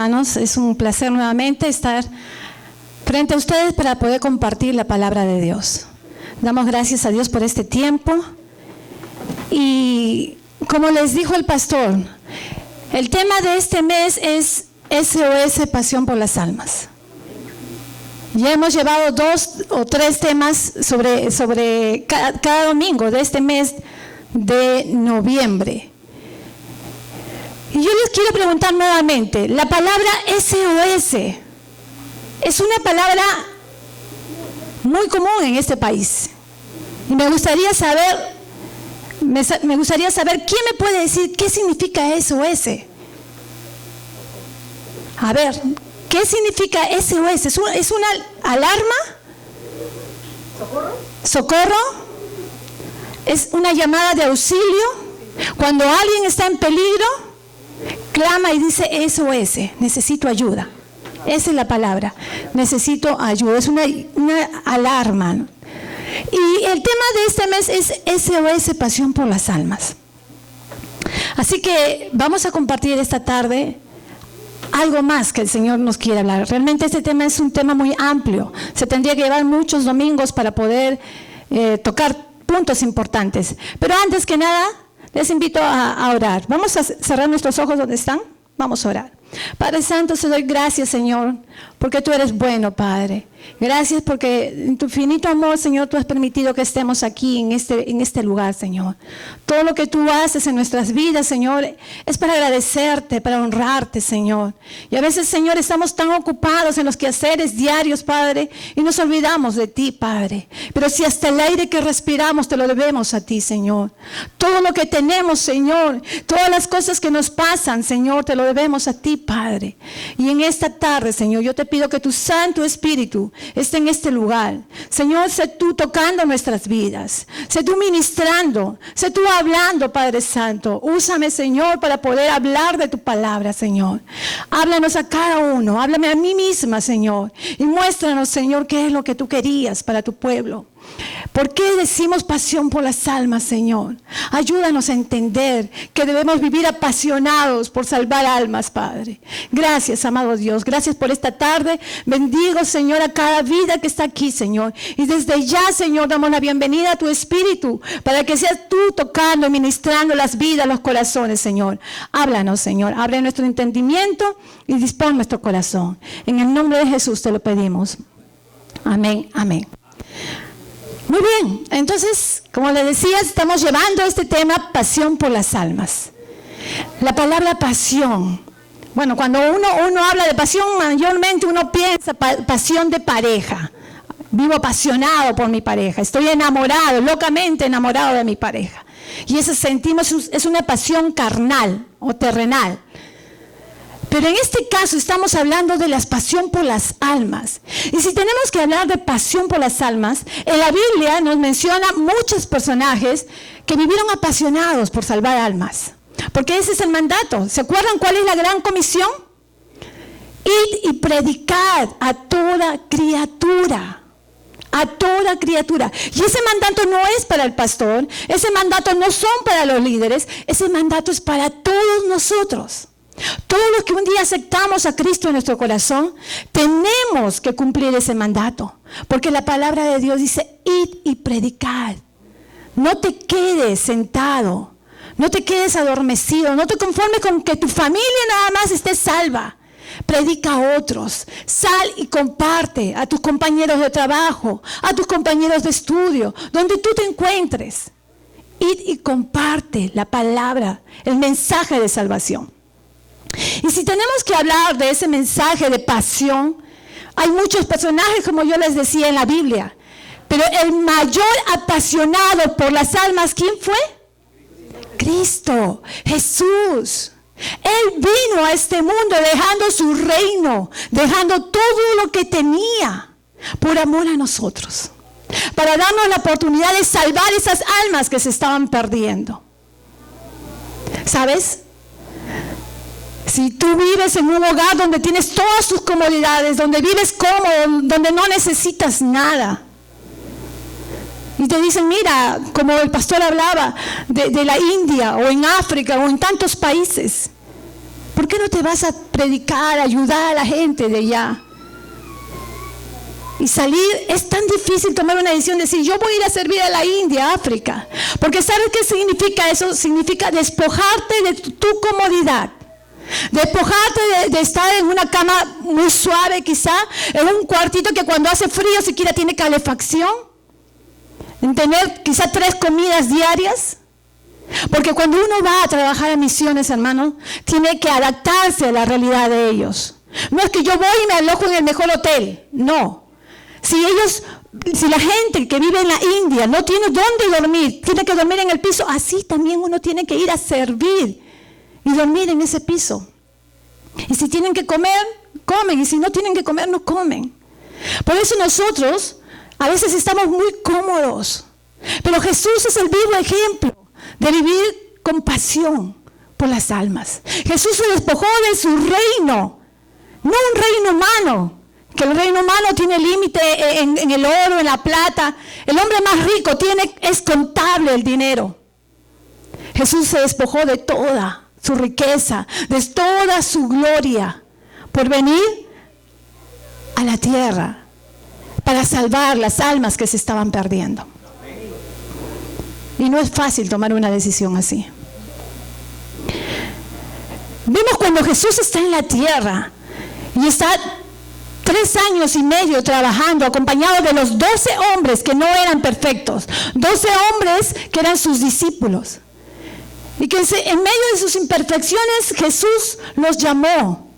Hermanos, es un placer nuevamente estar frente a ustedes para poder compartir la palabra de Dios. Damos gracias a Dios por este tiempo y como les dijo el pastor, el tema de este mes es SOS, Pasión por las Almas. Ya hemos llevado 2 o 3 temas sobre cada domingo de este mes de noviembre. Y yo les quiero preguntar nuevamente, la palabra SOS es una palabra muy común en este país. Y me gustaría saber quién me puede decir qué significa SOS. A ver, ¿qué significa SOS? ¿Es una alarma? ¿Socorro? ¿Es una llamada de auxilio? Cuando alguien está en peligro, clama y dice SOS, necesito ayuda. Esa es la palabra, necesito ayuda, es una alarma, ¿no? Y el tema de este mes es SOS, Pasión por las Almas. Así que vamos a compartir esta tarde algo más que el Señor nos quiere hablar. Realmente este tema es un tema muy amplio, se tendría que llevar muchos domingos para poder tocar puntos importantes. Pero antes que nada, les invito a orar. Vamos a cerrar nuestros ojos donde están. Vamos a orar. Padre Santo, te doy gracias, Señor, porque tú eres bueno, Padre. Gracias porque en tu infinito amor, Señor, tú has permitido que estemos aquí en este lugar, Señor. Todo lo que tú haces en nuestras vidas, Señor, es para agradecerte, para honrarte, Señor. Y a veces, Señor, estamos tan ocupados en los quehaceres diarios, Padre, y nos olvidamos de ti, Padre. Pero si hasta el aire que respiramos te lo debemos a ti, Señor. Todo lo que tenemos, Señor, todas las cosas que nos pasan, Señor, te lo debemos a ti, Padre. Y en esta tarde, Señor, yo te pido que tu Santo Espíritu esté en este lugar. Señor, sé tú tocando nuestras vidas, sé tú ministrando, sé tú hablando, Padre Santo. Úsame, Señor, para poder hablar de tu palabra, Señor. Háblanos a cada uno, háblame a mí misma, Señor, y muéstranos, Señor, qué es lo que tú querías para tu pueblo. ¿Por qué decimos pasión por las almas, Señor? Ayúdanos a entender que debemos vivir apasionados por salvar almas, Padre. Gracias, amado Dios. Gracias por esta tarde. Bendigo, Señor, a cada vida que está aquí, Señor. Y desde ya, Señor, damos la bienvenida a tu Espíritu para que seas tú tocando y ministrando las vidas, los corazones, Señor. Háblanos, Señor. Abre nuestro entendimiento y dispón nuestro corazón. En el nombre de Jesús te lo pedimos. Amén, amén. Muy bien, entonces, como les decía, estamos llevando este tema, pasión por las almas. La palabra pasión. Bueno, cuando uno habla de pasión, mayormente uno piensa pasión de pareja. Vivo apasionado por mi pareja, estoy enamorado, locamente enamorado de mi pareja. Y eso sentimos, es una pasión carnal o terrenal. Pero en este caso estamos hablando de la pasión por las almas. Y si tenemos que hablar de pasión por las almas, en la Biblia nos menciona muchos personajes que vivieron apasionados por salvar almas. Porque ese es el mandato. ¿Se acuerdan cuál es la gran comisión? Id y predicad a toda criatura. A toda criatura. Y ese mandato no es para el pastor, ese mandato no son para los líderes, ese mandato es para todos nosotros. Todos los que un día aceptamos a Cristo en nuestro corazón, tenemos que cumplir ese mandato. Porque la palabra de Dios dice, id y predicad. No te quedes sentado, no te quedes adormecido, no te conformes con que tu familia nada más esté salva. Predica a otros, sal y comparte a tus compañeros de trabajo, a tus compañeros de estudio, donde tú te encuentres. Id y comparte la palabra, el mensaje de salvación. Y si tenemos que hablar de ese mensaje de pasión, hay muchos personajes, como yo les decía, en la Biblia. Pero el mayor apasionado por las almas, ¿quién fue? Cristo, Jesús. Él vino a este mundo dejando su reino, dejando todo lo que tenía por amor a nosotros, para darnos la oportunidad de salvar esas almas que se estaban perdiendo. ¿Sabes? Si tú vives en un hogar donde tienes todas tus comodidades, donde vives cómodo, donde no necesitas nada, y te dicen, mira, como el pastor hablaba de la India o en África o en tantos países, ¿Por qué no te vas a predicar, ayudar a la gente de allá? Y salir, es tan difícil tomar una decisión de decir, yo voy a ir a servir a la India, África. Porque ¿sabes qué significa eso? Significa despojarte de tu comodidad. Despojarte de estar en una cama muy suave quizá, en un cuartito que cuando hace frío siquiera tiene calefacción. En tener quizá 3 comidas diarias. Porque cuando uno va a trabajar en misiones, hermanos, tiene que adaptarse a la realidad de ellos. No es que yo voy y me alojo en el mejor hotel, no. Si la gente que vive en la India no tiene dónde dormir, tiene que dormir en el piso, así también uno tiene que ir a servir y dormir en ese piso. Y si tienen que comer, comen, y si no tienen que comer, no comen. Por eso nosotros a veces estamos muy cómodos, pero Jesús es el vivo ejemplo de vivir con pasión por las almas. Jesús se despojó de su reino, no un reino humano, que el reino humano tiene límite en el oro, en la plata. El hombre más rico es contable el dinero. Jesús se despojó de toda su riqueza, de toda su gloria, por venir a la tierra para salvar las almas que se estaban perdiendo. Y no es fácil tomar una decisión así. Vemos cuando Jesús está en la tierra y está 3 años y medio trabajando, acompañado de los 12 hombres que no eran perfectos, 12 hombres que eran sus discípulos. Y que en medio de sus imperfecciones Jesús los llamó.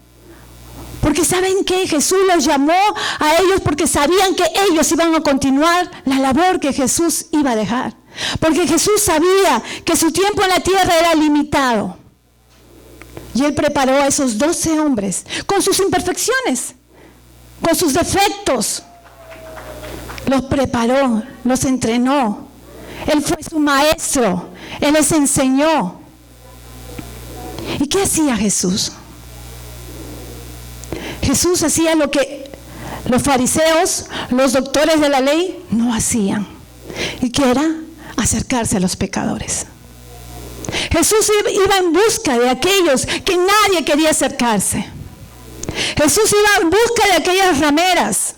Porque ¿saben qué? Jesús los llamó a ellos porque sabían que ellos iban a continuar la labor que Jesús iba a dejar. Porque Jesús sabía que su tiempo en la tierra era limitado. Y Él preparó a esos 12 hombres con sus imperfecciones, con sus defectos. Los preparó, los entrenó. Él fue su maestro. Él les enseñó. ¿Y qué hacía Jesús? Jesús hacía lo que los fariseos, los doctores de la ley, no hacían. Y que era acercarse a los pecadores. Jesús iba en busca de aquellos que nadie quería acercarse. Jesús iba en busca de aquellas rameras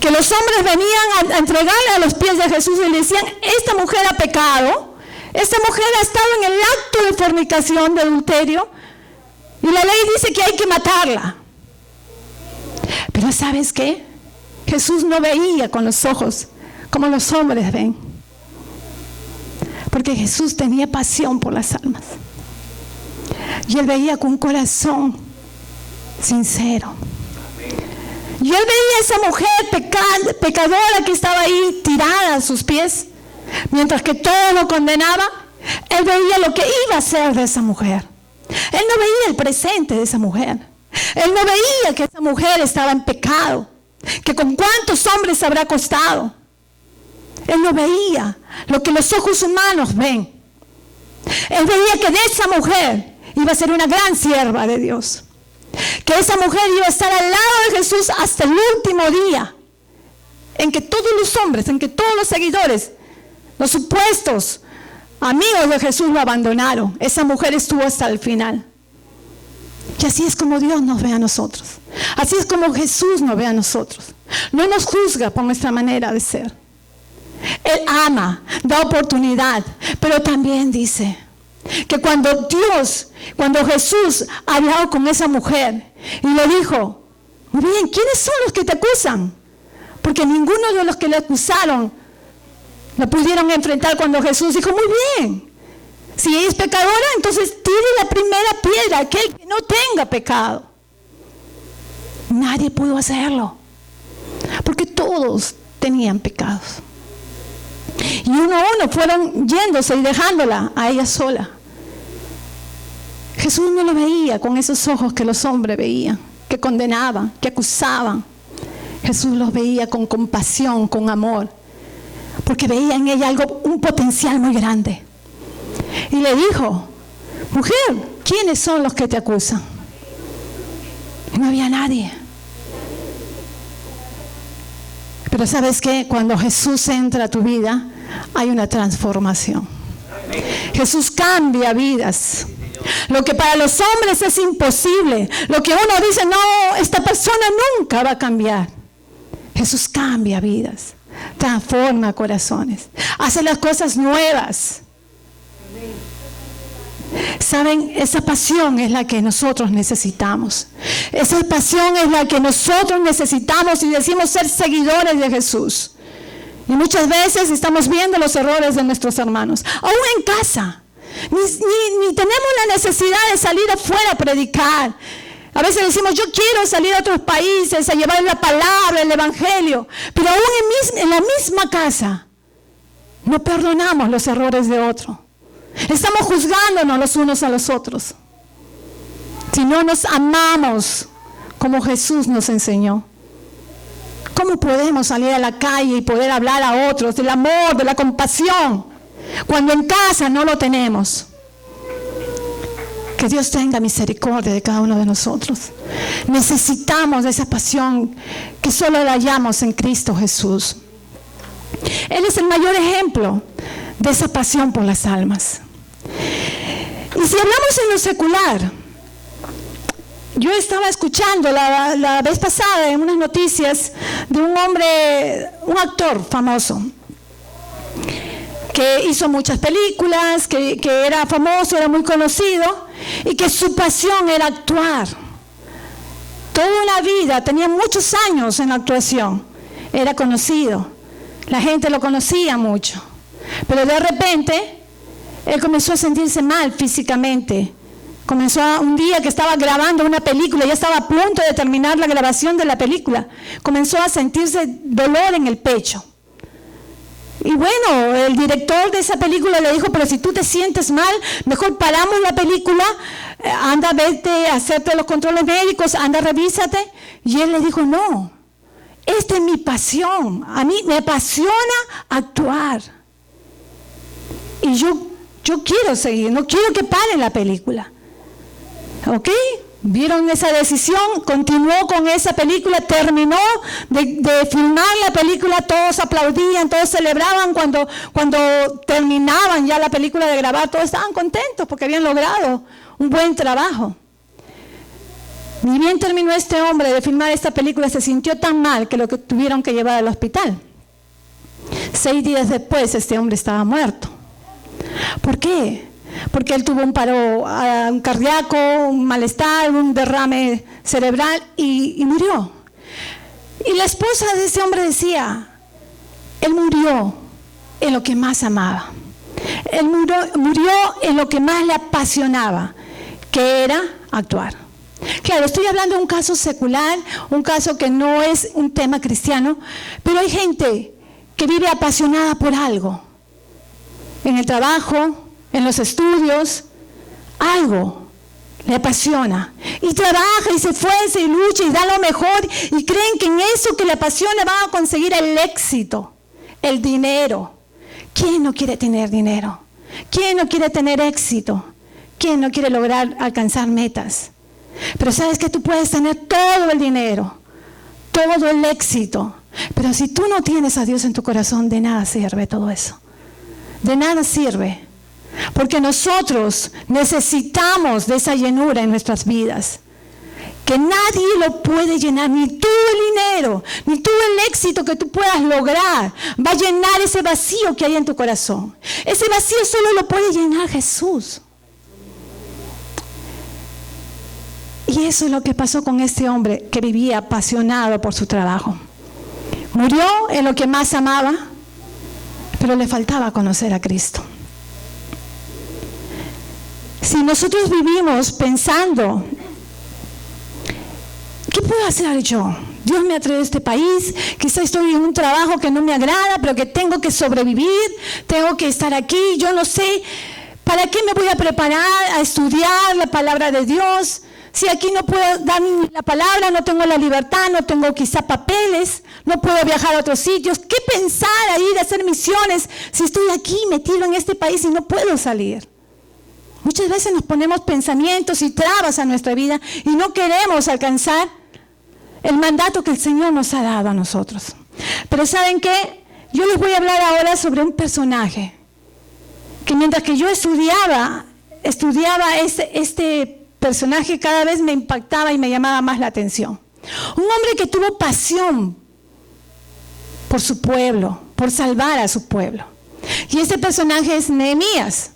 que los hombres venían a entregarle a los pies de Jesús y le decían, esta mujer ha pecado, esta mujer ha estado en el acto de fornicación, de adulterio, y la ley dice que hay que matarla. Pero ¿sabes qué? Jesús no veía con los ojos como los hombres ven, porque Jesús tenía pasión por las almas, y Él veía con un corazón sincero. Y Él veía a esa mujer pecadora que estaba ahí tirada a sus pies, mientras que todo lo condenaba. Él veía lo que iba a hacer de esa mujer. Él no veía el presente de esa mujer. Él no veía que esa mujer estaba en pecado, que con cuántos hombres habrá acostado. Él no veía lo que los ojos humanos ven. Él veía que de esa mujer iba a ser una gran sierva de Dios, que esa mujer iba a estar al lado de Jesús hasta el último día, en que todos los hombres, en que todos los seguidores, los supuestos amigos de Jesús lo abandonaron. Esa mujer estuvo hasta el final. Y así es como Dios nos ve a nosotros. Así es como Jesús nos ve a nosotros. No nos juzga por nuestra manera de ser. Él ama, da oportunidad, pero también dice que cuando Jesús ha hablado con esa mujer y le dijo, muy bien, ¿quiénes son los que te acusan? Porque ninguno de los que le acusaron lo pudieron enfrentar cuando Jesús dijo, muy bien, si ella es pecadora, entonces tire la primera piedra, aquel que no tenga pecado. Nadie pudo hacerlo, porque todos tenían pecados. Y uno a uno fueron yéndose y dejándola a ella sola. Jesús no lo veía con esos ojos que los hombres veían, que condenaban, que acusaban. Jesús los veía con compasión, con amor, porque veía en ella un potencial muy grande. Y le dijo, mujer, ¿quiénes son los que te acusan? Y no había nadie. Pero ¿sabes qué? Cuando Jesús entra a tu vida, hay una transformación. Jesús cambia vidas. Lo que para los hombres es imposible, lo que uno dice, no, esta persona nunca va a cambiar. Jesús cambia vidas, transforma corazones, hace las cosas nuevas. Saben, esa pasión es la que nosotros necesitamos. Esa pasión es la que nosotros necesitamos y decimos ser seguidores de Jesús. Y muchas veces estamos viendo los errores de nuestros hermanos, aún en casa. Ni tenemos la necesidad de salir afuera a predicar. A veces decimos, yo quiero salir a otros países a llevar la palabra, el evangelio. Pero aún en la misma casa no perdonamos los errores de otro. Estamos juzgándonos los unos a los otros. Si no nos amamos como Jesús nos enseñó, ¿cómo podemos salir a la calle y poder hablar a otros del amor, de la compasión, cuando en casa no lo tenemos? Que Dios tenga misericordia de cada uno de nosotros. Necesitamos de esa pasión que solo la hallamos en Cristo Jesús. Él es el mayor ejemplo de esa pasión por las almas. Y si hablamos en lo secular, yo estaba escuchando la vez pasada en unas noticias de un hombre, un actor famoso, que hizo muchas películas, que era famoso, era muy conocido, y que su pasión era actuar. Toda la vida, tenía muchos años en la actuación, era conocido, la gente lo conocía mucho. Pero de repente, él comenzó a sentirse mal físicamente. Un día que estaba grabando una película, ya estaba a punto de terminar la grabación de la película, comenzó a sentirse dolor en el pecho. Y bueno, el director de esa película le dijo, pero si tú te sientes mal, mejor paramos la película, anda, vete a hacerte los controles médicos, anda, revísate. Y él le dijo, no, esta es mi pasión, a mí me apasiona actuar. Y yo quiero seguir, no quiero que pare la película. ¿Ok? Vieron esa decisión, continuó con esa película, terminó de filmar la película, todos aplaudían, todos celebraban cuando terminaban ya la película de grabar, todos estaban contentos porque habían logrado un buen trabajo. Ni bien terminó este hombre de filmar esta película, se sintió tan mal que lo tuvieron que llevar al hospital. 6 días después este hombre estaba muerto. ¿Por qué? Porque él tuvo un paro cardíaco, un malestar, un derrame cerebral y murió. Y la esposa de ese hombre decía, él murió en lo que más amaba. Él murió en lo que más le apasionaba, que era actuar. Claro, estoy hablando de un caso secular, un caso que no es un tema cristiano, pero hay gente que vive apasionada por algo. En el trabajo, en los estudios, algo le apasiona. Y trabaja y se esfuerza y lucha y da lo mejor y creen que en eso que le apasiona van a conseguir el éxito, el dinero. ¿Quién no quiere tener dinero? ¿Quién no quiere tener éxito? ¿Quién no quiere lograr alcanzar metas? Pero sabes que tú puedes tener todo el dinero, todo el éxito, pero si tú no tienes a Dios en tu corazón, de nada sirve todo eso. De nada sirve, porque nosotros necesitamos de esa llenura en nuestras vidas, que nadie lo puede llenar, ni tú el dinero, ni tú el éxito que tú puedas lograr, va a llenar ese vacío que hay en tu corazón. Ese vacío solo lo puede llenar Jesús. Y eso es lo que pasó con este hombre que vivía apasionado por su trabajo. Murió en lo que más amaba, pero le faltaba conocer a Cristo. Si nosotros vivimos pensando, ¿qué puedo hacer yo? Dios me ha traído a este país, quizá estoy en un trabajo que no me agrada, pero que tengo que sobrevivir, tengo que estar aquí, yo no sé, ¿para qué me voy a preparar a estudiar la palabra de Dios? Si aquí no puedo dar la palabra, no tengo la libertad, no tengo quizá papeles, no puedo viajar a otros sitios. ¿Qué pensar a ir a hacer misiones si estoy aquí metido en este país y no puedo salir? Muchas veces nos ponemos pensamientos y trabas a nuestra vida y no queremos alcanzar el mandato que el Señor nos ha dado a nosotros. Pero ¿saben qué? Yo les voy a hablar ahora sobre un personaje que mientras que yo estudiaba estudiaba este personaje, cada vez me impactaba y me llamaba más la atención. Un hombre que tuvo pasión por su pueblo, por salvar a su pueblo. Y ese personaje es Nehemías.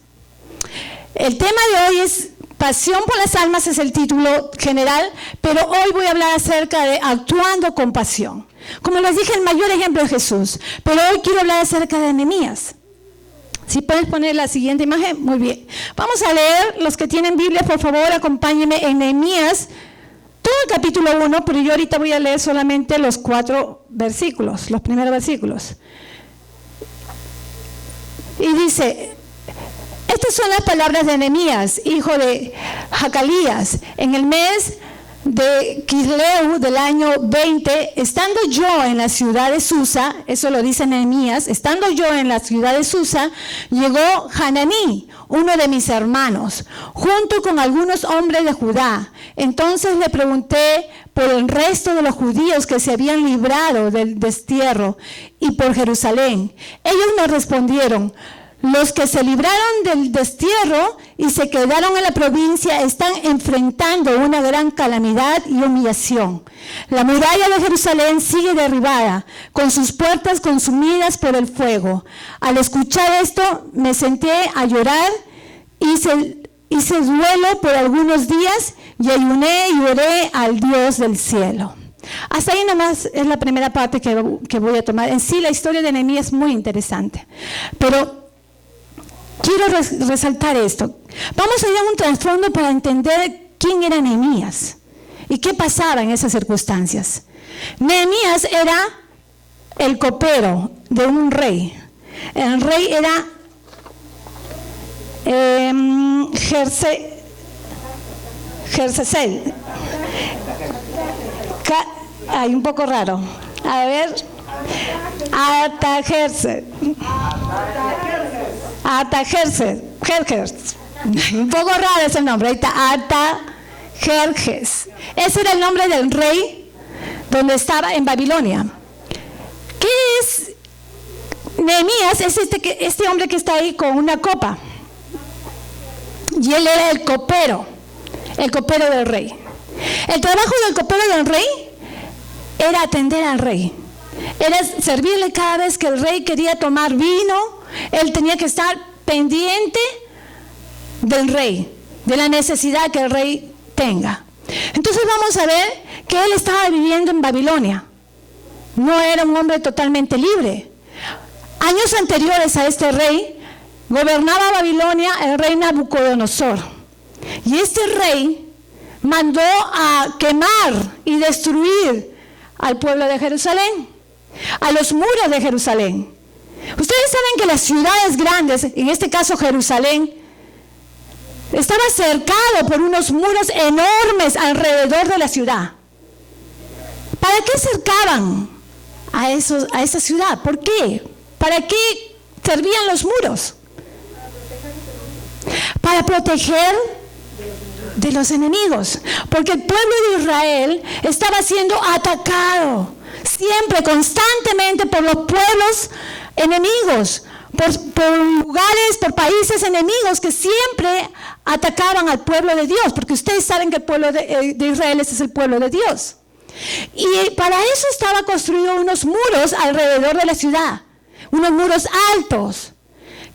El tema de hoy es Pasión por las almas, es el título general, pero hoy voy a hablar acerca de actuando con pasión. Como les dije, el mayor ejemplo es Jesús, pero hoy quiero hablar acerca de Nehemías. Si puedes poner la siguiente imagen, muy bien. Vamos a leer, los que tienen Biblia, por favor, acompáñenme en Nehemías, todo el capítulo 1, pero yo ahorita voy a leer solamente los 4 versículos, los primeros versículos. Y dice... Estas son las palabras de Nehemías, hijo de Hacalías. En el mes de Quisleu del año 20, estando yo en la ciudad de Susa, eso lo dice Nehemías, estando yo en la ciudad de Susa, llegó Hananí, uno de mis hermanos, junto con algunos hombres de Judá. Entonces le pregunté por el resto de los judíos que se habían librado del destierro y por Jerusalén. Ellos me respondieron: los que se libraron del destierro y se quedaron en la provincia están enfrentando una gran calamidad y humillación. La muralla de Jerusalén sigue derribada, con sus puertas consumidas por el fuego. Al escuchar esto, me senté a llorar, hice duelo por algunos días y ayuné y oré al Dios del cielo. Hasta ahí nomás es la primera parte que voy a tomar. En sí, la historia de Nehemías es muy interesante, pero quiero resaltar esto. Vamos a ir a un trasfondo para entender quién era Nehemías y qué pasaba en esas circunstancias. Nehemías era el copero de un rey. El rey era Jercesel. Ay, un poco raro. A ver. Artajerjes. Un poco raro ese nombre. Ahí está, Artajerjes. Ese era el nombre del rey donde estaba en Babilonia. ¿Qué es Nehemías? Es este hombre que está ahí con una copa. Y él era el copero del rey. El trabajo del copero del rey era atender al rey. Era servirle cada vez que el rey quería tomar vino. Él tenía que estar pendiente del rey, de la necesidad que el rey tenga. Entonces vamos a ver que él estaba viviendo en Babilonia. No era un hombre totalmente libre. Años anteriores a este rey, gobernaba Babilonia el rey Nabucodonosor. Y este rey mandó a quemar y destruir al pueblo de Jerusalén, a los muros de Jerusalén. Ustedes saben que las ciudades grandes, en este caso Jerusalén, estaba cercado por unos muros enormes alrededor de la ciudad. ¿Para qué cercaban a esa ciudad? ¿Por qué? ¿Para qué servían los muros? Para proteger de los enemigos, porque el pueblo de Israel estaba siendo atacado siempre, constantemente, por los pueblos enemigos, por lugares, por países enemigos que siempre atacaban al pueblo de Dios, porque ustedes saben que el pueblo de Israel es el pueblo de Dios. Y para eso estaba construido unos muros alrededor de la ciudad, unos muros altos,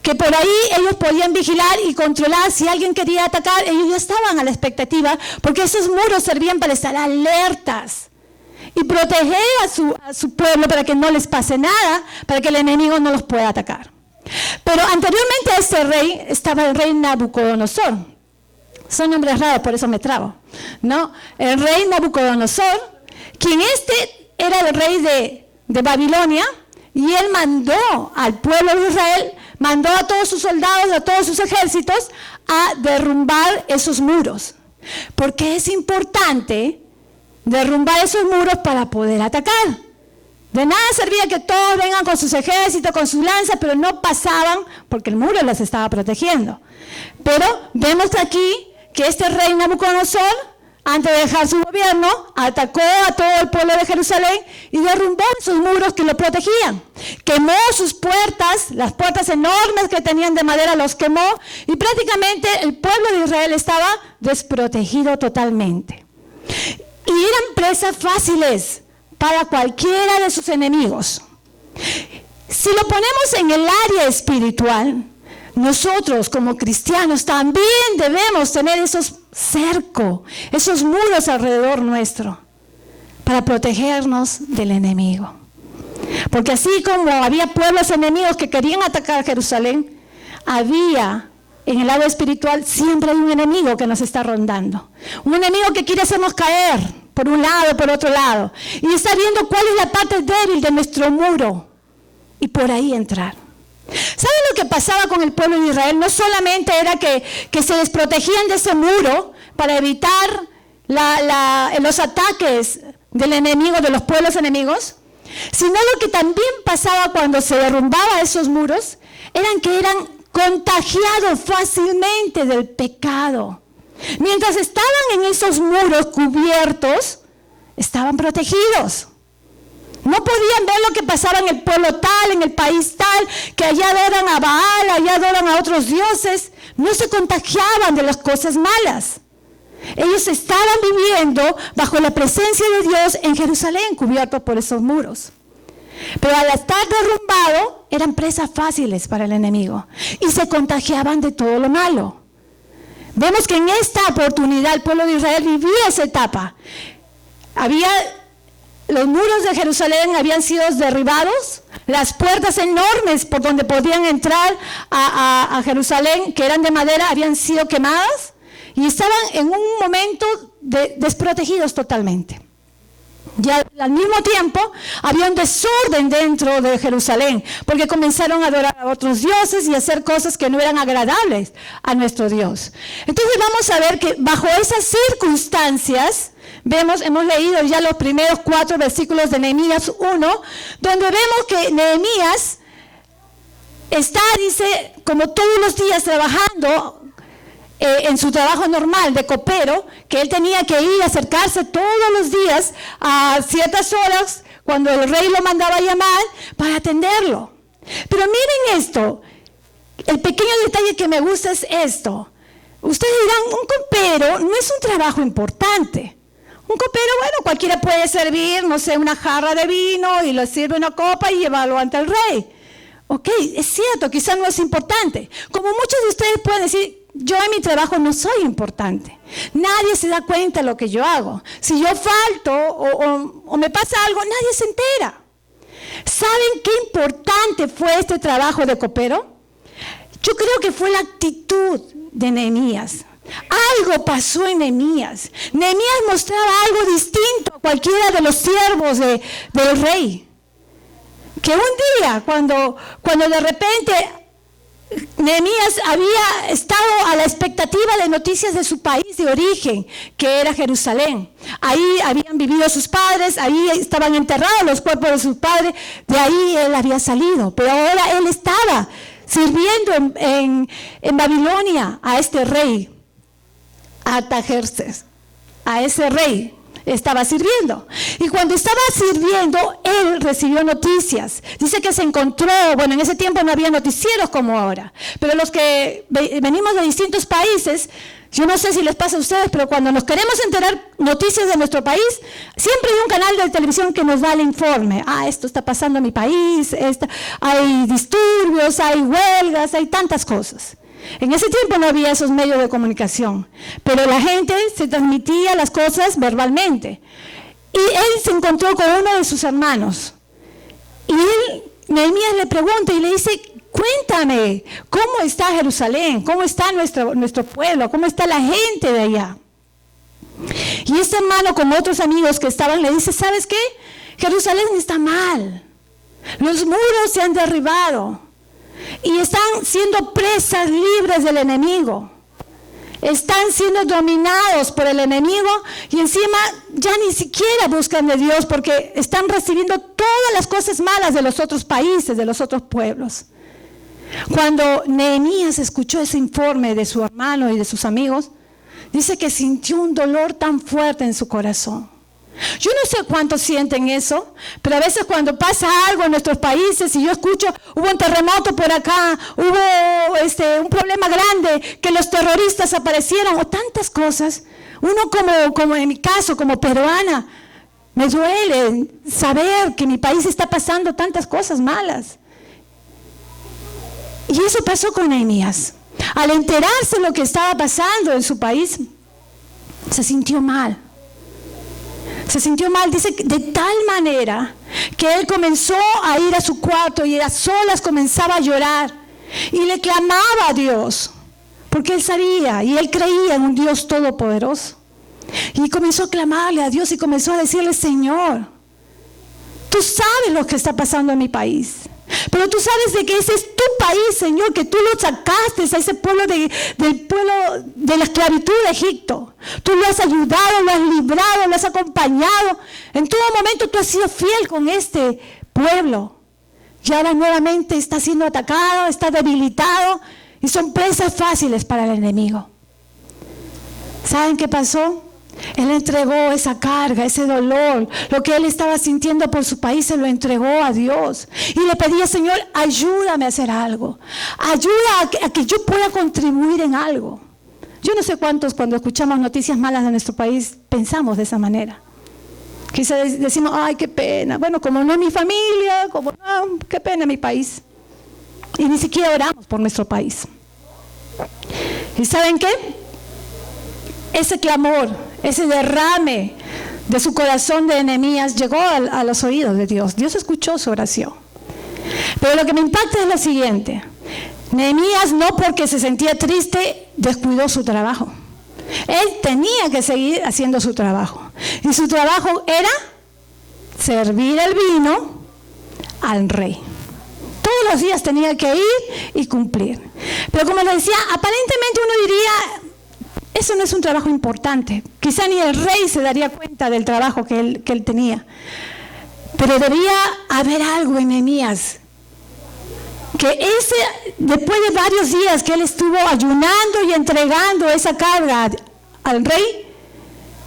que por ahí ellos podían vigilar y controlar. Si alguien quería atacar, ellos ya estaban a la expectativa, porque esos muros servían para estar alertas y proteger a su pueblo para que no les pase nada, para que el enemigo no los pueda atacar. Pero anteriormente a este rey estaba el rey Nabucodonosor. Son nombres raros, por eso me trabo, ¿no? El rey Nabucodonosor, quien era el rey de Babilonia, y él mandó al pueblo de Israel, mandó a todos sus soldados, a todos sus ejércitos, a derrumbar esos muros. Porque es importante derrumbar esos muros para poder atacar. De nada servía que todos vengan con sus ejércitos, con sus lanzas, pero no pasaban porque el muro las estaba protegiendo. Pero vemos aquí que este rey Nabucodonosor antes de dejar su gobierno, atacó a todo el pueblo de Jerusalén y derrumbó esos muros que lo protegían. Quemó sus puertas, las puertas enormes que tenían de madera los quemó, y prácticamente el pueblo de Israel estaba desprotegido totalmente. Y eran presas fáciles para cualquiera de sus enemigos. Si lo ponemos en el área espiritual, nosotros como cristianos también debemos tener esos cercos, esos muros alrededor nuestro, para protegernos del enemigo. Porque así como había pueblos enemigos que querían atacar a Jerusalén, había en el lado espiritual siempre hay un enemigo que nos está rondando. Un enemigo que quiere hacernos caer por un lado, por otro lado. Y está viendo cuál es la parte débil de nuestro muro. Y por ahí entrar. ¿Saben lo que pasaba con el pueblo de Israel? No solamente era que se desprotegían de ese muro para evitar los ataques del enemigo, de los pueblos enemigos, sino lo que también pasaba cuando se derrumbaba esos muros, eran contagiados fácilmente del pecado. Mientras estaban en esos muros cubiertos, estaban protegidos. No podían ver lo que pasaba en el pueblo tal, en el país tal, que allá adoran a Baal, allá adoran a otros dioses. No se contagiaban de las cosas malas. Ellos estaban viviendo bajo la presencia de Dios en Jerusalén, cubiertos por esos muros. Pero al estar derrumbado, eran presas fáciles para el enemigo y se contagiaban de todo lo malo. Vemos que en esta oportunidad el pueblo de Israel vivía esa etapa. Los muros de Jerusalén habían sido derribados, las puertas enormes por donde podían entrar a Jerusalén, que eran de madera, habían sido quemadas y estaban en un momento desprotegidos totalmente. Ya al mismo tiempo había un desorden dentro de Jerusalén, porque comenzaron a adorar a otros dioses y a hacer cosas que no eran agradables a nuestro Dios. Entonces vamos a ver que bajo esas circunstancias, hemos leído ya los primeros 4 versículos de Nehemías 1, donde vemos que Nehemías está, dice, como todos los días trabajando en su trabajo normal de copero, que él tenía que ir a acercarse todos los días a ciertas horas cuando el rey lo mandaba a llamar para atenderlo. Pero miren esto, el pequeño detalle que me gusta es esto. Ustedes dirán, un copero no es un trabajo importante. Un copero, bueno, cualquiera puede servir, no sé, una jarra de vino y le sirve una copa y llevarlo ante el rey. Ok, es cierto, quizás no es importante. Como muchos de ustedes pueden decir, yo en mi trabajo no soy importante. Nadie se da cuenta de lo que yo hago. Si yo falto o me pasa algo, nadie se entera. ¿Saben qué importante fue este trabajo de copero? Yo creo que fue la actitud de Nehemías. Algo pasó en Nehemías. Nehemías mostraba algo distinto a cualquiera de los siervos del rey. Que un día, cuando de repente Nehemías había estado a la expectativa de noticias de su país de origen, que era Jerusalén. Ahí habían vivido sus padres, ahí estaban enterrados los cuerpos de sus padres, de ahí él había salido. Pero ahora él estaba sirviendo en Babilonia a este rey, a Artajerjes, a ese rey. Estaba sirviendo. Y cuando estaba sirviendo, él recibió noticias. Dice que se encontró, bueno, en ese tiempo no había noticieros como ahora, pero los que venimos de distintos países, yo no sé si les pasa a ustedes, pero cuando nos queremos enterar noticias de nuestro país, siempre hay un canal de televisión que nos da el informe. Esto está pasando en mi país, hay disturbios, hay huelgas, hay tantas cosas. En ese tiempo no había esos medios de comunicación, pero la gente se transmitía las cosas verbalmente. Y él se encontró con uno de sus hermanos. Y Nehemías le pregunta y le dice, cuéntame, ¿cómo está Jerusalén? ¿Cómo está nuestro pueblo? ¿Cómo está la gente de allá? Y este hermano con otros amigos que estaban le dice, ¿sabes qué? Jerusalén está mal. Los muros se han derribado. Y están siendo presas libres del enemigo. Están siendo dominados por el enemigo y encima ya ni siquiera buscan de Dios porque están recibiendo todas las cosas malas de los otros países, de los otros pueblos. Cuando Nehemías escuchó ese informe de su hermano y de sus amigos, dice que sintió un dolor tan fuerte en su corazón. Yo no sé cuántos sienten eso, pero a veces cuando pasa algo en nuestros países y yo escucho, hubo un terremoto por acá, hubo un problema grande, que los terroristas aparecieron, o tantas cosas, uno como en mi caso, como peruana, me duele saber que mi país está pasando tantas cosas malas. Y eso pasó con Nehemías. Al enterarse de lo que estaba pasando en su país, se sintió mal. Se sintió mal, dice, de tal manera que él comenzó a ir a su cuarto y a solas comenzaba a llorar y le clamaba a Dios, porque él sabía y él creía en un Dios todopoderoso. Y comenzó a clamarle a Dios y comenzó a decirle: Señor, tú sabes lo que está pasando en mi país, pero tú sabes de que ese es tu país, Señor, que tú lo sacaste a ese pueblo del pueblo de la esclavitud de Egipto. Tú lo has ayudado, lo has librado, lo has acompañado. En todo momento tú has sido fiel con este pueblo. Y ahora nuevamente está siendo atacado, está debilitado y son presas fáciles para el enemigo. ¿Saben qué pasó? Él entregó esa carga, ese dolor, lo que él estaba sintiendo por su país, se lo entregó a Dios. Y le pedía: Señor, ayúdame a hacer algo. Ayuda a que yo pueda contribuir en algo. Yo no sé cuántos cuando escuchamos noticias malas de nuestro país pensamos de esa manera. Quizás decimos: ay, qué pena. Bueno, como no es mi familia, como no, qué pena mi país. Y ni siquiera oramos por nuestro país. ¿Y saben qué? Ese clamor, ese derrame de su corazón de Nehemías llegó a los oídos de Dios. Dios escuchó su oración. Pero lo que me impacta es lo siguiente: Nehemías, no porque se sentía triste, descuidó su trabajo. Él tenía que seguir haciendo su trabajo. Y su trabajo era servir el vino al rey. Todos los días tenía que ir y cumplir. Pero como les decía, aparentemente uno diría: eso no es un trabajo importante. Quizá ni el rey se daría cuenta del trabajo que él tenía. Pero debía haber algo en Nehemías. Que después de varios días que él estuvo ayunando y entregando esa carga al rey,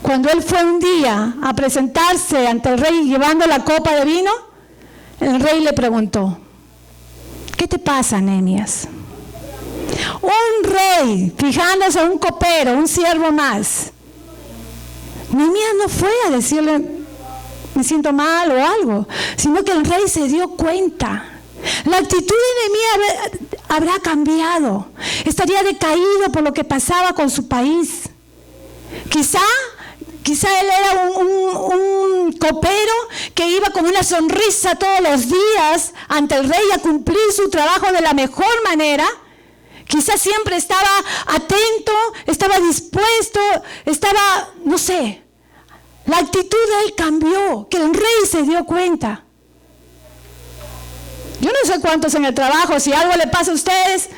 cuando él fue un día a presentarse ante el rey llevando la copa de vino, el rey le preguntó: ¿qué te pasa, Nehemías? Un rey fijándose a un copero, un siervo más. Nehemías no fue a decirle: me siento mal o algo, sino que el rey se dio cuenta. La actitud de Nehemías habrá cambiado. Estaría decaído por lo que pasaba con su país. Quizá él era un copero que iba con una sonrisa todos los días ante el rey a cumplir su trabajo de la mejor manera. Quizás siempre estaba atento, estaba dispuesto, no sé. La actitud de él cambió, que el rey se dio cuenta. Yo no sé cuántos en el trabajo, si algo le pasa a ustedes,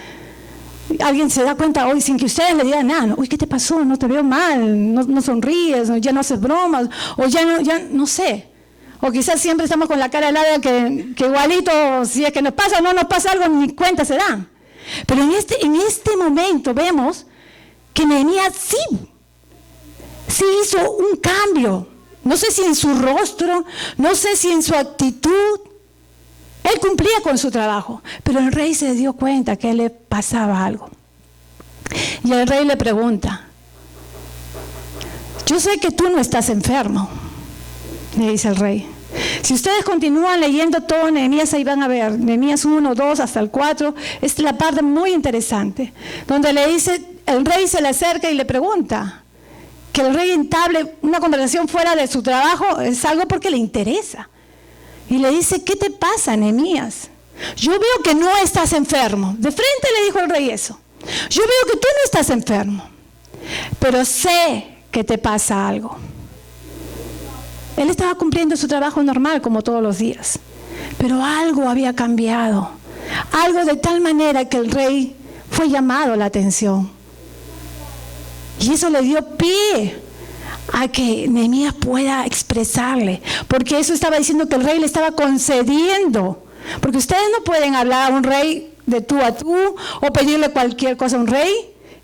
alguien se da cuenta hoy sin que ustedes le digan nada. Uy, ¿qué te pasó? No te veo mal, no sonríes, o ya no haces bromas, o ya no sé. O quizás siempre estamos con la cara helada que igualito, si es que nos pasa o no nos pasa algo, ni cuenta se dan. Pero en este momento vemos que Nehemías sí hizo un cambio. No sé si en su rostro, no sé si en su actitud. Él cumplía con su trabajo, pero el rey se dio cuenta que le pasaba algo. Y el rey le pregunta: yo sé que tú no estás enfermo, le dice el rey. Si ustedes continúan leyendo todo Nehemías, ahí van a ver, Nehemías 1, 2, hasta el 4, es la parte muy interesante, donde le dice, el rey se le acerca y le pregunta, que el rey entable una conversación fuera de su trabajo, es algo porque le interesa. Y le dice: ¿qué te pasa, Nehemías? Yo veo que no estás enfermo. De frente le dijo el rey eso. Yo veo que tú no estás enfermo, pero sé que te pasa algo. Él estaba cumpliendo su trabajo normal como todos los días, pero algo había cambiado, algo de tal manera que el rey fue llamado la atención. Y eso le dio pie a que Nehemías pueda expresarle, porque eso estaba diciendo que el rey le estaba concediendo, porque ustedes no pueden hablar a un rey de tú a tú o pedirle cualquier cosa a un rey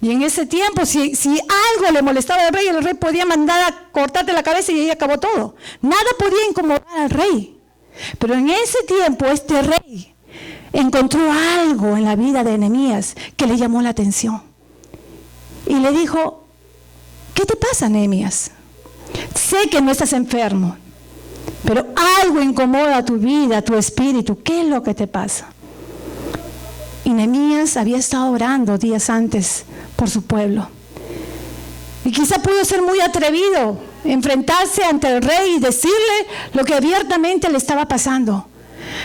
Y en ese tiempo, si algo le molestaba al rey, el rey podía mandar a cortarte la cabeza y ahí acabó todo. Nada podía incomodar al rey. Pero en ese tiempo este rey encontró algo en la vida de Nehemías que le llamó la atención. Y le dijo, ¿qué te pasa, Nehemías? Sé que no estás enfermo, pero algo incomoda tu vida, tu espíritu. ¿Qué es lo que te pasa? Y Nehemías había estado orando días antes por su pueblo. Y quizá pudo ser muy atrevido, enfrentarse ante el rey y decirle lo que abiertamente le estaba pasando.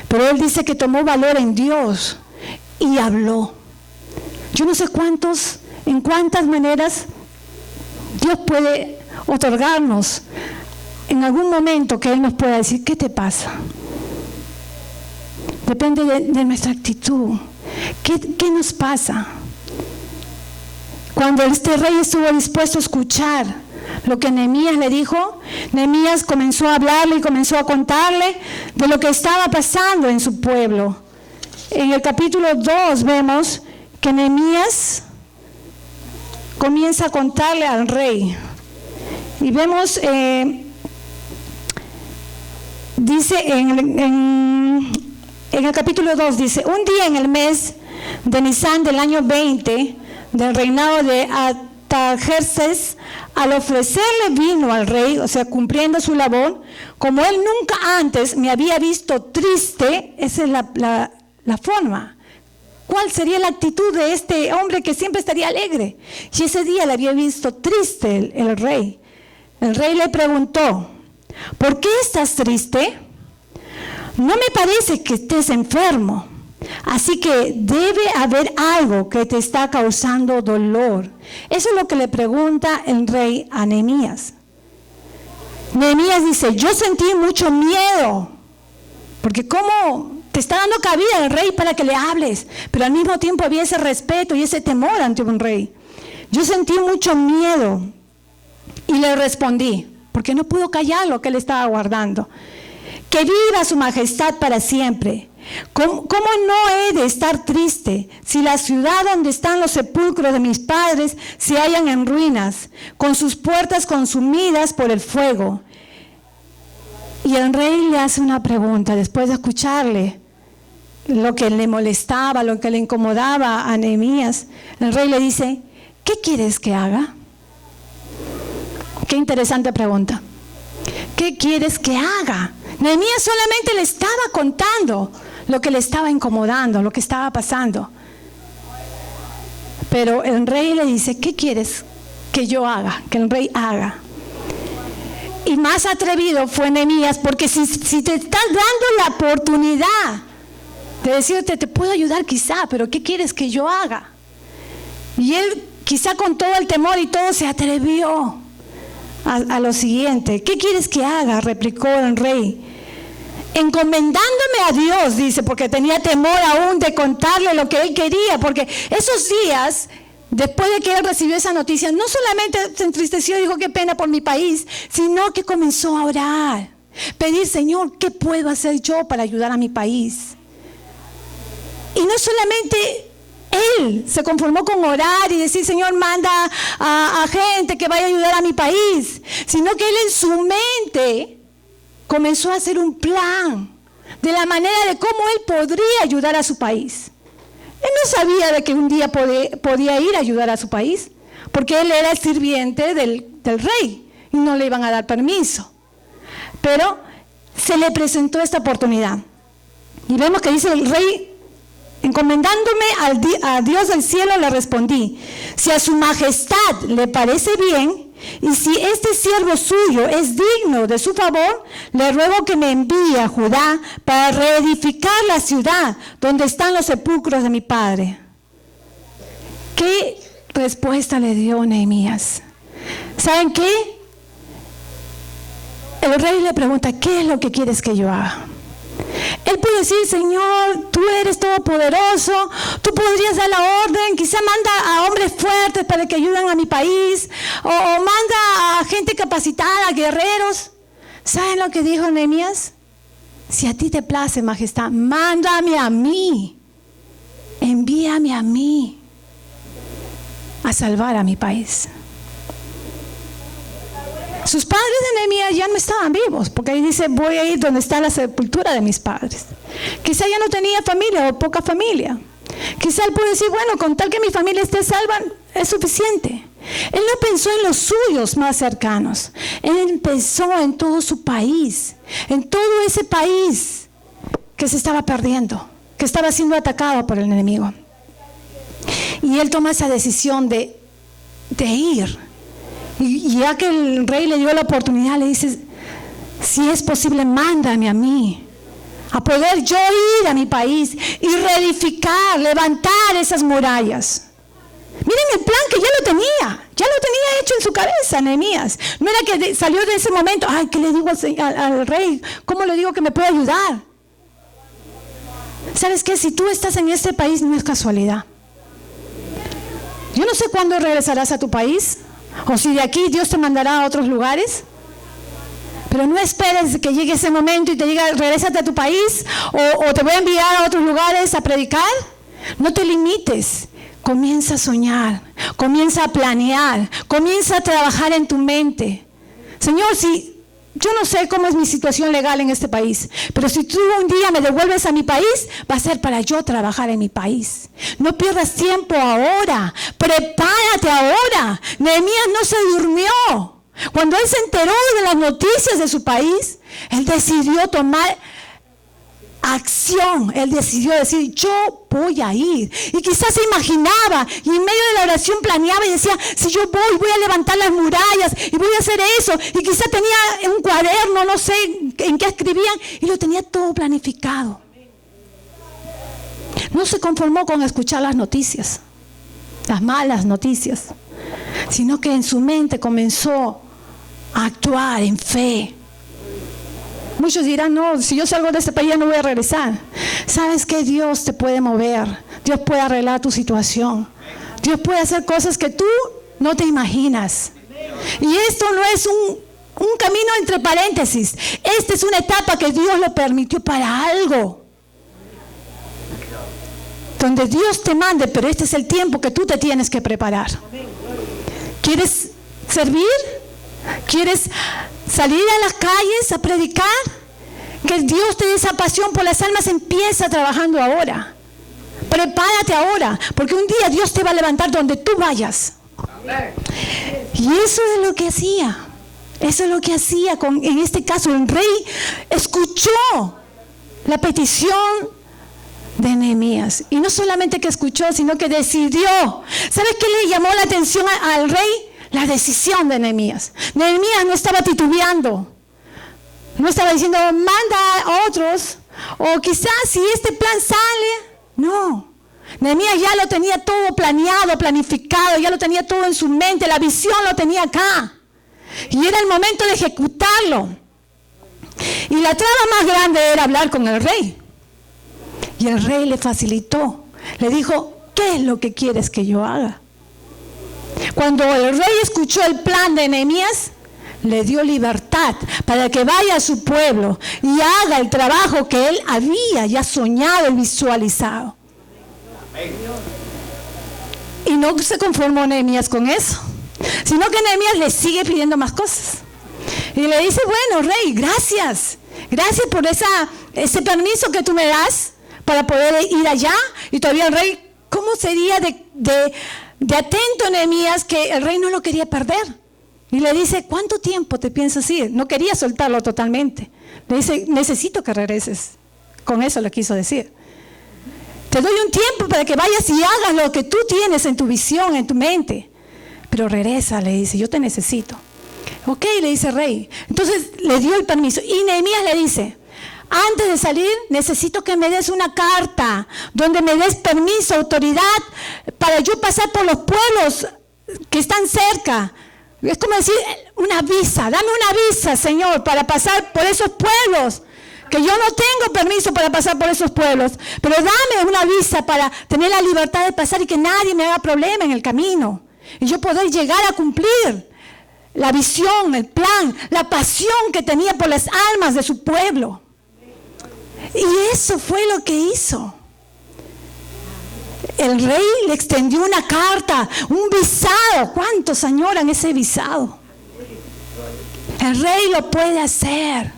Pero él dice que tomó valor en Dios y habló. Yo no sé en cuántas maneras Dios puede otorgarnos en algún momento que Él nos pueda decir, ¿qué te pasa? Depende de nuestra actitud. ¿Qué nos pasa? Cuando este rey estuvo dispuesto a escuchar lo que Nehemías le dijo, Nehemías comenzó a hablarle y comenzó a contarle de lo que estaba pasando en su pueblo. En el capítulo 2 vemos que Nehemías comienza a contarle al rey. Y vemos, dice en el capítulo 2, dice, un día en el mes de Nisán del año 20 del reinado de Artajerjes, al ofrecerle vino al rey, o sea, cumpliendo su labor, como él nunca antes me había visto triste, esa es la forma. ¿Cuál sería la actitud de este hombre que siempre estaría alegre? Y ese día le había visto triste el rey. El rey le preguntó, ¿por qué estás triste? No me parece que estés enfermo, así que debe haber algo que te está causando dolor. Eso es lo que le pregunta el rey a Nehemías. Nehemías dice, yo sentí mucho miedo, porque ¿cómo te está dando cabida el rey para que le hables? Pero al mismo tiempo había ese respeto y ese temor ante un rey. Yo sentí mucho miedo y le respondí, porque no pudo callar lo que él estaba guardando. Que viva su majestad para siempre. ¿Cómo no he de estar triste si la ciudad donde están los sepulcros de mis padres se hallan en ruinas, con sus puertas consumidas por el fuego? Y el rey le hace una pregunta después de escucharle lo que le molestaba, lo que le incomodaba a Nehemías. El rey le dice, ¿qué quieres que haga? Qué interesante pregunta. ¿Qué quieres que haga? Nehemías solamente le estaba contando lo que le estaba incomodando, lo que estaba pasando. Pero el rey le dice, ¿qué quieres que yo haga? Que el rey haga. Y más atrevido fue Nehemías, porque si te estás dando la oportunidad de decirte, te puedo ayudar quizá, pero ¿qué quieres que yo haga? Y él quizá con todo el temor y todo se atrevió a lo siguiente. ¿Qué quieres que haga?, replicó el rey. Encomendándome a Dios, dice, porque tenía temor aún de contarle lo que él quería, porque esos días, después de que él recibió esa noticia, no solamente se entristeció y dijo qué pena por mi país, sino que comenzó a orar, pedir, Señor, ¿qué puedo hacer yo para ayudar a mi país? Y no solamente él se conformó con orar y decir, Señor, manda a gente que vaya a ayudar a mi país, sino que él en su mente comenzó a hacer un plan de la manera de cómo él podría ayudar a su país. Él no sabía de que un día podía ir a ayudar a su país, porque él era el sirviente del rey y no le iban a dar permiso. Pero se le presentó esta oportunidad. Y vemos que dice el rey, encomendándome a Dios del cielo, le respondí, si a su majestad le parece bien, y si este siervo suyo es digno de su favor, le ruego que me envíe a Judá para reedificar la ciudad donde están los sepulcros de mi padre. ¿Qué respuesta le dio Nehemías? ¿Saben qué? El rey le pregunta, ¿qué es lo que quieres que yo haga? Él puede decir, Señor, tú eres todopoderoso, tú podrías dar la orden, quizá manda a hombres fuertes para que ayuden a mi país, o manda a gente capacitada, guerreros. ¿Saben lo que dijo Nehemías? Si a ti te place, majestad, mándame a mí, envíame a mí. a salvar a mi país. Sus padres de Nehemías ya no estaban vivos, porque ahí dice, voy a ir donde está la sepultura de mis padres. Quizá ya no tenía familia o poca familia. Quizá él puede decir, bueno, con tal que mi familia esté salva, es suficiente. Él no pensó en los suyos más cercanos. Él pensó en todo su país, en todo ese país que se estaba perdiendo, que estaba siendo atacado por el enemigo. Y él toma esa decisión de ir. Y ya que el rey le dio la oportunidad, le dice, si es posible, mándame a mí, a poder yo ir a mi país y reedificar, levantar esas murallas. Miren el plan que ya lo tenía hecho en su cabeza, Nehemías. No era que salió de ese momento, ay, ¿qué le digo al rey? ¿Cómo le digo que me puede ayudar? ¿Sabes qué? Si tú estás en este país, no es casualidad. Yo no sé cuándo regresarás a tu país, o si de aquí Dios te mandará a otros lugares. Pero no esperes que llegue ese momento y te diga, regrésate a tu país, o te voy a enviar a otros lugares a predicar. No te limites. Comienza a soñar, comienza a planear, comienza a trabajar en tu mente. Señor, si yo no sé cómo es mi situación legal en este país, pero si tú un día me devuelves a mi país, va a ser para yo trabajar en mi país. No pierdas tiempo ahora, prepárate ahora. Nehemías no se durmió. Cuando él se enteró de las noticias de su país, él decidió tomar acción. Él decidió decir, yo voy a ir. Y quizás se imaginaba, y en medio de la oración planeaba y decía, si yo voy a levantar las murallas y voy a hacer eso. Y quizás tenía un cuaderno, no sé en qué escribían, y lo tenía todo planificado. No se conformó con escuchar las noticias, las malas noticias, sino que en su mente comenzó a actuar en fe. Muchos dirán, no, si yo salgo de este país ya no voy a regresar. ¿Sabes qué? Dios te puede mover. Dios puede arreglar tu situación. Dios puede hacer cosas que tú no te imaginas. Y esto no es un camino entre paréntesis. Esta es una etapa que Dios lo permitió para algo. Donde Dios te mande, pero este es el tiempo que tú te tienes que preparar. ¿Quieres servir? ¿Quieres salir a las calles a predicar? Que Dios te dé esa pasión por las almas. Empieza trabajando ahora. Prepárate ahora, porque un día Dios te va a levantar donde tú vayas. Y eso es lo que hacía. Eso es lo que hacía en este caso. El rey escuchó la petición de Nehemías. Y no solamente que escuchó, sino que decidió. ¿Sabes qué le llamó la atención al rey? La decisión de Nehemías. Nehemías no estaba titubeando. No estaba diciendo, manda a otros. O quizás si este plan sale. No. Nehemías ya lo tenía todo planeado, planificado. Ya lo tenía todo en su mente. La visión lo tenía acá. Y era el momento de ejecutarlo. Y la traba más grande era hablar con el rey. Y el rey le facilitó. Le dijo, ¿qué es lo que quieres que yo haga? Cuando el rey escuchó el plan de Nehemías, le dio libertad para que vaya a su pueblo y haga el trabajo que él había ya soñado y visualizado. Y no se conformó Nehemías con eso, sino que Nehemías le sigue pidiendo más cosas. Y le dice, bueno, rey, gracias por ese permiso que tú me das para poder ir allá. Y todavía el rey, ¿cómo sería de atento Nehemías que el rey no lo quería perder? Y le dice, ¿cuánto tiempo te piensas ir? No quería soltarlo totalmente. Le dice, necesito que regreses. Con eso le quiso decir. Te doy un tiempo para que vayas y hagas lo que tú tienes en tu visión, en tu mente. Pero regresa, le dice, yo te necesito. Ok, le dice el rey. Entonces le dio el permiso. Y Nehemías le dice, antes de salir, necesito que me des una carta donde me des permiso, autoridad, para yo pasar por los pueblos que están cerca. Es como decir, una visa, dame una visa, Señor, para pasar por esos pueblos. Que yo no tengo permiso para pasar por esos pueblos, pero dame una visa para tener la libertad de pasar y que nadie me haga problema en el camino. Y yo poder llegar a cumplir la visión, el plan, la pasión que tenía por las almas de su pueblo. Y eso fue lo que hizo. El rey le extendió una carta, un visado. ¿Cuántos añoran ese visado? El rey lo puede hacer.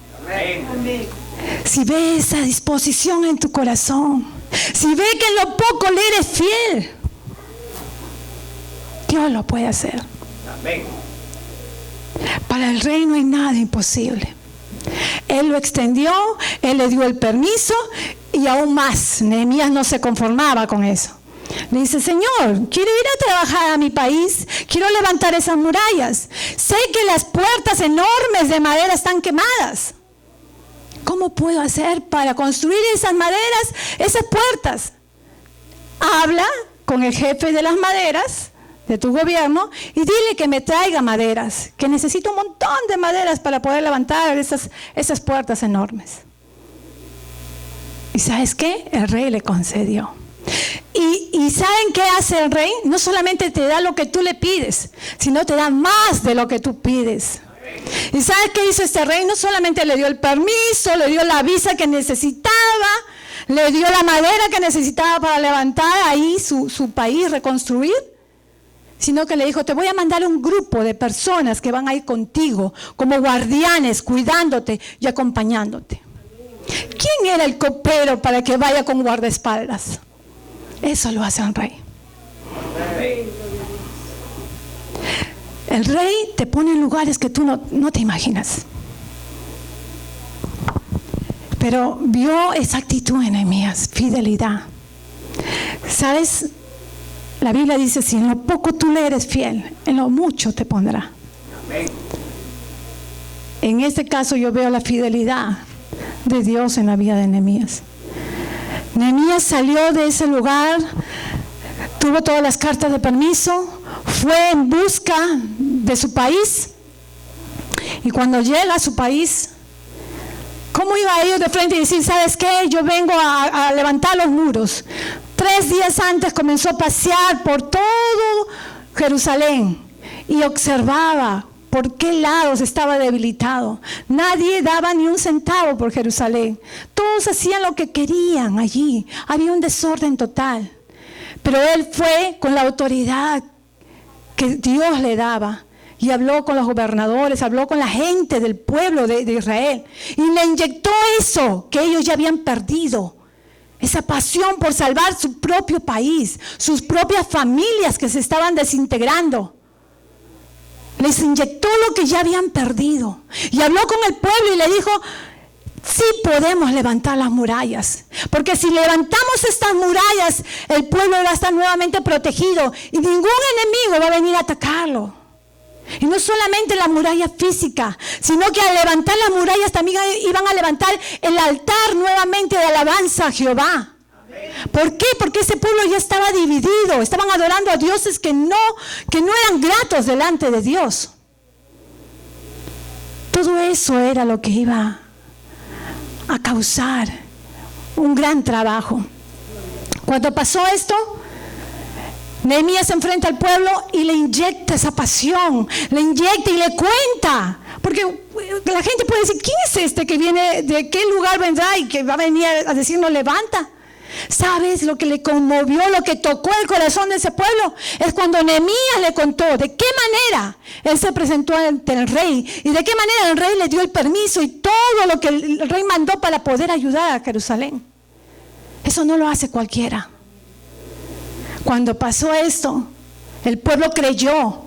Si ve esa disposición en tu corazón, si ve que en lo poco le eres fiel, Dios lo puede hacer. Para el rey no hay nada imposible. Él lo extendió, él le dio el permiso y aún más. Nehemías no se conformaba con eso. Le dice: Señor, quiero ir a trabajar a mi país, quiero levantar esas murallas. Sé que las puertas enormes de madera están quemadas. ¿Cómo puedo hacer para construir esas maderas, esas puertas? Habla con el jefe de las maderas de tu gobierno y dile que me traiga maderas, que necesito un montón de maderas para poder levantar esas puertas enormes. ¿Y sabes qué? El rey le concedió. ¿Y saben qué hace el rey? No solamente te da lo que tú le pides, sino te da más de lo que tú pides. ¿Y sabes qué hizo este rey? No solamente le dio el permiso, le dio la visa que necesitaba, le dio la madera que necesitaba para levantar ahí su país, reconstruir, sino que le dijo: te voy a mandar un grupo de personas que van a ir contigo como guardianes, cuidándote y acompañándote. ¿Quién era el copero para que vaya con guardaespaldas? Eso lo hace un rey. El rey te pone en lugares que tú no te imaginas. Pero vio esa actitud en Nehemías, fidelidad. ¿Sabes? La Biblia dice: si en lo poco tú le eres fiel, en lo mucho te pondrá. En este caso yo veo la fidelidad de Dios en la vida de Nehemías. Nehemías salió de ese lugar, tuvo todas las cartas de permiso, fue en busca de su país, y cuando llega a su país, ¿cómo iba a ir de frente y decir: ¿sabes qué? Yo vengo a levantar los muros? 3 días antes comenzó a pasear por todo Jerusalén y observaba por qué lados estaba debilitado. Nadie daba ni un centavo por Jerusalén. Todos hacían lo que querían allí. Había un desorden total. Pero él fue con la autoridad que Dios le daba y habló con los gobernadores, habló con la gente del pueblo de Israel y le inyectó eso que ellos ya habían perdido. Esa pasión por salvar su propio país, sus propias familias que se estaban desintegrando. Les inyectó lo que ya habían perdido. Y habló con el pueblo y le dijo: sí podemos levantar las murallas. Porque si levantamos estas murallas, el pueblo va a estar nuevamente protegido y ningún enemigo va a venir a atacarlo. Y no solamente la muralla física, sino que al levantar las murallas también iban a levantar el altar nuevamente de alabanza a Jehová. ¿Por qué? Porque ese pueblo ya estaba dividido, estaban adorando a dioses que no eran gratos delante de Dios. Todo eso era lo que iba a causar un gran trabajo. Cuando pasó esto, Nehemías se enfrenta al pueblo y le inyecta esa pasión, le inyecta y le cuenta, porque la gente puede decir: ¿quién es este que viene, de qué lugar vendrá y que va a venir a decirnos levanta? ¿Sabes lo que le conmovió, lo que tocó el corazón de ese pueblo? Es cuando Nehemías le contó de qué manera él se presentó ante el rey y de qué manera el rey le dio el permiso y todo lo que el rey mandó para poder ayudar a Jerusalén. Eso no lo hace cualquiera. Cuando pasó esto, el pueblo creyó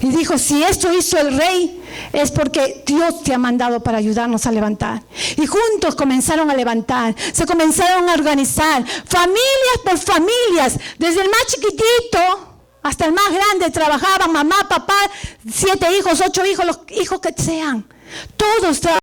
y dijo: si esto hizo el rey, es porque Dios te ha mandado para ayudarnos a levantar. Y juntos comenzaron a levantar, se comenzaron a organizar, familias por familias, desde el más chiquitito hasta el más grande, trabajaban mamá, papá, 7 hijos, 8 hijos, los hijos que sean, todos trabajaban.